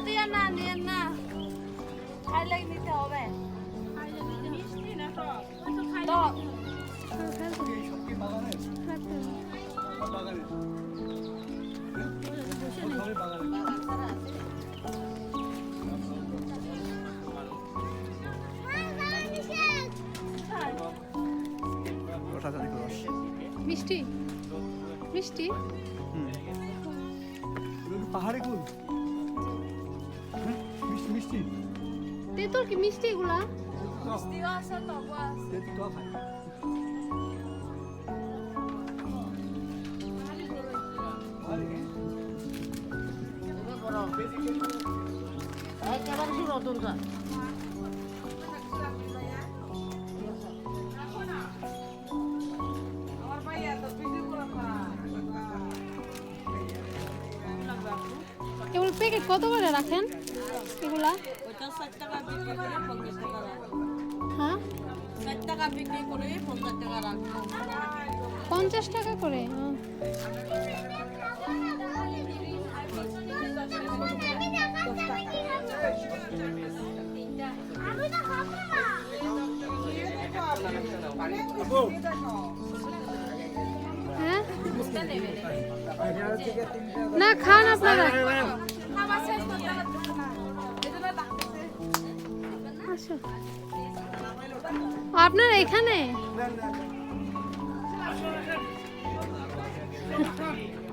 দিয়ে না নিয়ে না খাইলে নিতে হবে মিষ্টি না টক এই সব কি বাগানের? বাগানের। সবই বাগানের। মিষ্টি মিষ্টি পাহাড়ে কুল মিষ্টি মিষ্টি তেঁতুল কি মিষ্টি এগুলা মিষ্টিও আছে টকও আছে তেঁতুল খাই একেবারে কি নতুন গাছ এগুলো প্যাকেট কত করে রাখেন এগুলা ওইটা 60 টাকা বিক্রি করে 50 টাকা রাখবো হ্যাঁ 60 টাকা বিক্রি করে 50 টাকা রাখবো 50 টাকা করে হ্যাঁ না খান আপনারা আসো আপনারা এখানে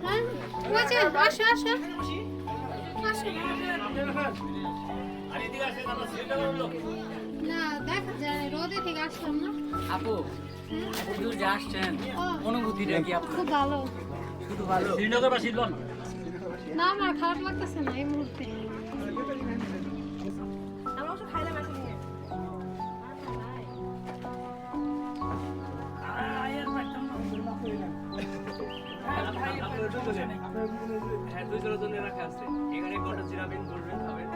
হ্যাঁ আসো আসো আসো না দেখা যায় রোদে থেকে আসলাম না আপু এত দূর যে আসছেন ও, অনুভূতিটা কি আপনার খুব ভালো শুধু ভালো শ্রীনগর বা শিলং না আমার খারাপ লাগতেছে না এই মুহূর্তে হ্যাঁ 2 জনের রাখা আছে এখানে কত জিরাবেন বলবেন খাবেন